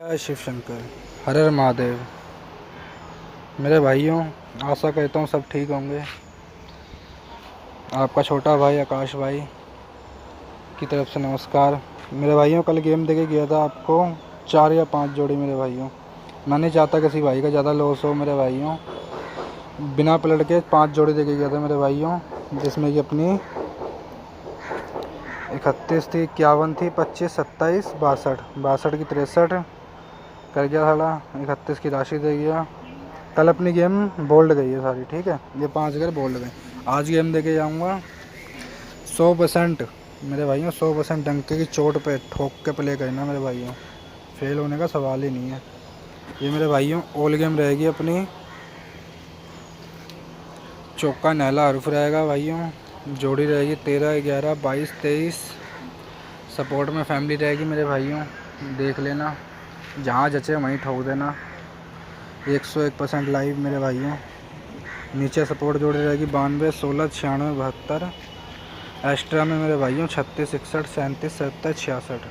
जय शिव शंकर, हर हर महादेव। मेरे भाइयों, आशा करता हूँ सब ठीक होंगे। आपका छोटा भाई आकाश भाई की तरफ से नमस्कार। मेरे भाइयों, कल गेम देके गया था आपको 4 या 5 जोड़ी। मेरे भाइयों, मैं नहीं चाहता किसी भाई का ज़्यादा लॉस हो। मेरे भाइयों, बिना पलट के 5 जोड़ी देके गया था मेरे भाइयों, जिसमें कि अपनी 31 थी, 51 थी, 25, 27, 62 की 63 कर गया साला। 31 की राशि दे गया। कल अपनी गेम बोल्ड गई है सारी, ठीक है। ये 5 अगर बोल्ड गए, आज गेम देके जाऊँगा 100%। मेरे भाइयों, 100% डंके की चोट पे ठोक के प्ले करना मेरे भाइयों, फेल होने का सवाल ही नहीं है। ये मेरे भाइयों ऑल गेम रहेगी अपनी। चौका नहला हरुफ रहेगा भाइयों। जोड़ी रहेगी 13, 11, 22, 23। सपोर्ट में फैमिली रहेगी मेरे भाइयों, देख लेना। जहाँ जचे वहीं ठोक देना। 101% लाइव मेरे भाइयों। नीचे सपोर्ट जोड़ी रहेगी 92, 16, 96, 72। एक्स्ट्रा में मेरे भाइयों 36, 61, 37, 70, 66।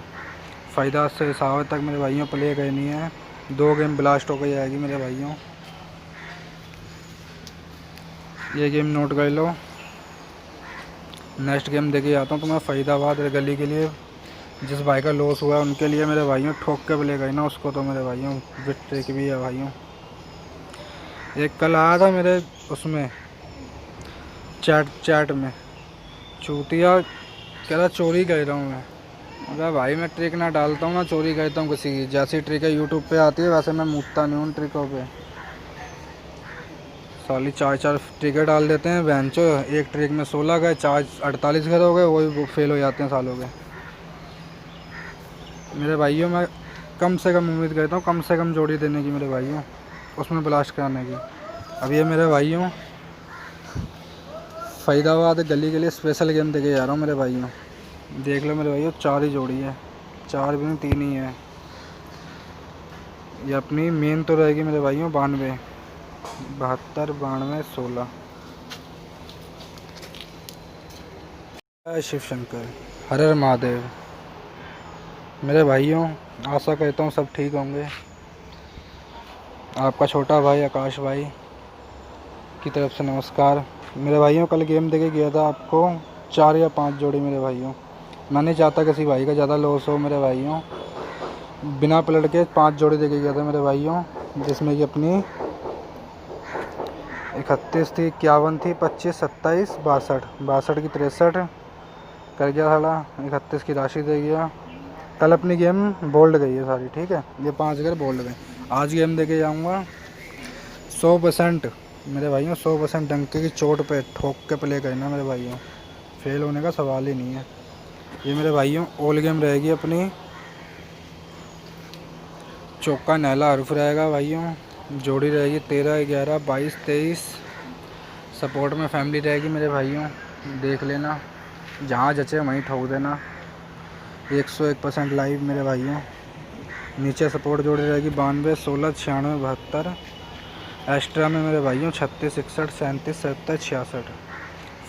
फ़ायदा से हिसाब तक मेरे भाइयों प्ले करनी है। 2 गेम ब्लास्ट होकर जाएगी मेरे भाइयों। ये गेम नोट कर लो। नेक्स्ट गेम देके आता हूँ तो मैं फरीदाबाद गली के लिए। जिस भाई का लॉस हुआ है उनके लिए मेरे भाइयों ठोक के प्ले करना उसको तो मेरे भाइयों। विट ट्रिक भी है भाइयों। एक कल आया था मेरे उसमें चैट में, चूतिया कह रहा चोरी कर रहा हूँ मैं। अरे भाई, मैं ट्रिक ना डालता हूँ ना चोरी करता हूँ किसी की। जैसी ट्रिक है यूट्यूब पे आती है वैसे मैं मूतता नहीं हूँ उन ट्रिकों पे। साली 4 ट्रिकें डाल देते हैं बेंचो। एक ट्रिक में 16 गए, 4 48 घर हो गए, वही फेल हो जाते हैं सालों के। मेरे भाइयों, मैं कम से कम उम्मीद करता हूँ कम से कम जोड़ी देने की मेरे भाइयों, उसमें ब्लास्ट कराने की। अब ये मेरे भाइयों फरीदाबाद गली के लिए स्पेशल गेम देके जा रहा हूँ मेरे भाइयों। देख लो मेरे भाइयों, 4 ही जोड़ी है, 4 भी नहीं 3 ही है। ये अपनी मेन तो रहेगी मेरे भाइयों 92, 72, 92, 16। जय शिव शंकर, हर हर महादेव। मेरे भाइयों, आशा करता हूँ सब ठीक होंगे। आपका छोटा भाई आकाश भाई की तरफ से नमस्कार। मेरे भाइयों, कल गेम देके गया था आपको 4 या 5 जोड़ी मेरे भाइयों। मैं नहीं चाहता किसी भाई का ज़्यादा लॉस हो मेरे भाइयों। बिना पलट के 5 जोड़ी देके गया था मेरे भाइयों, जिसमें कि अपनी 31 थी, 51 थी, 25, 27, 62 की 63 कर गया साला। 31 की राशि दे गया। कल अपनी गेम बोल्ड गई है सारी, ठीक है। ये 5 अगर बोल्ड गए, आज गेम देके जाऊँगा 100%। मेरे भाइयों, 100% डंके की चोट पे ठोक के प्ले करना मेरे भाइयों, फेल होने का सवाल ही नहीं है। ये मेरे भाइयों ऑल गेम रहेगी अपनी। चौका नहला हरुफ रहेगा भाइयों। जोड़ी रहेगी 13, 11, 22, 23। सपोर्ट में फैमिली रहेगी मेरे भाइयों, देख लेना। जहाँ जचे वहीं ठोक देना। 101% लाइव मेरे भाइयों। नीचे सपोर्ट जोड़ी रहेगी 92, 16, 96, 72। एक्स्ट्रा में मेरे भाइयों 36, 61, 37, 70, 66।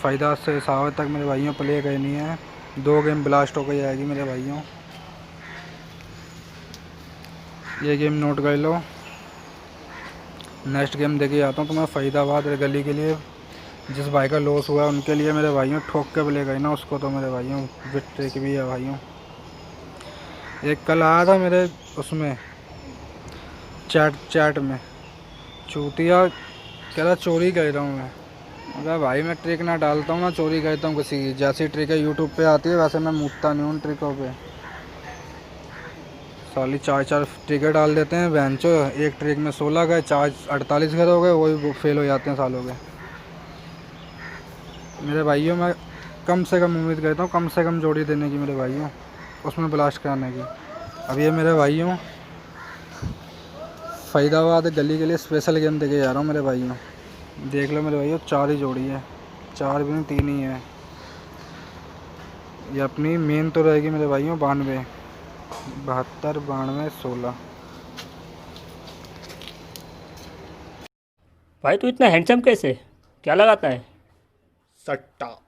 फ़ायदा से हिसाब तक मेरे भाइयों प्ले करनी है। 2 गेम ब्लास्ट होकर जाएगी मेरे भाइयों। ये गेम नोट कर लो। नेक्स्ट गेम देके आता हूँ तो मैं फरीदाबाद गली के लिए। जिस भाई का लॉस हुआ है उनके लिए मेरे भाइयों ठोक के प्ले करना उसको तो मेरे भाइयों। विट ट्रिक भी है भाइयों। एक कल आया था मेरे उसमें चैट में, चूतिया कह रहा चोरी कर रहा हूँ मैं। अरे भाई, मैं ट्रिक ना डालता हूँ ना चोरी करता हूँ किसी की। जैसी ट्रिक है यूट्यूब पे आती है वैसे मैं मूतता नहीं हूँ उन ट्रिकों पे। साली 4 ट्रिकें डाल देते हैं बेंचो। एक ट्रिक में 16 गए, 4 48 घर हो गए, वही फेल हो जाते हैं सालों के। मेरे भाइयों, मैं कम से कम उम्मीद करता हूँ कम से कम जोड़ी देने की मेरे भाइयों, उसमें ब्लास्ट कराने की। अब ये मेरे भाइयों फरीदाबाद गली के लिए स्पेशल गेम देके जा रहा हूँ मेरे भाइयों। देख लो मेरे भाइयों, 4 ही जोड़ी है, 4 भी नहीं 3 ही है। ये अपनी मेन तो रहेगी मेरे भाइयों 92, 72, 92, 16। भाई तू इतना हैंडसम कैसे? क्या लगाता है? सट्टा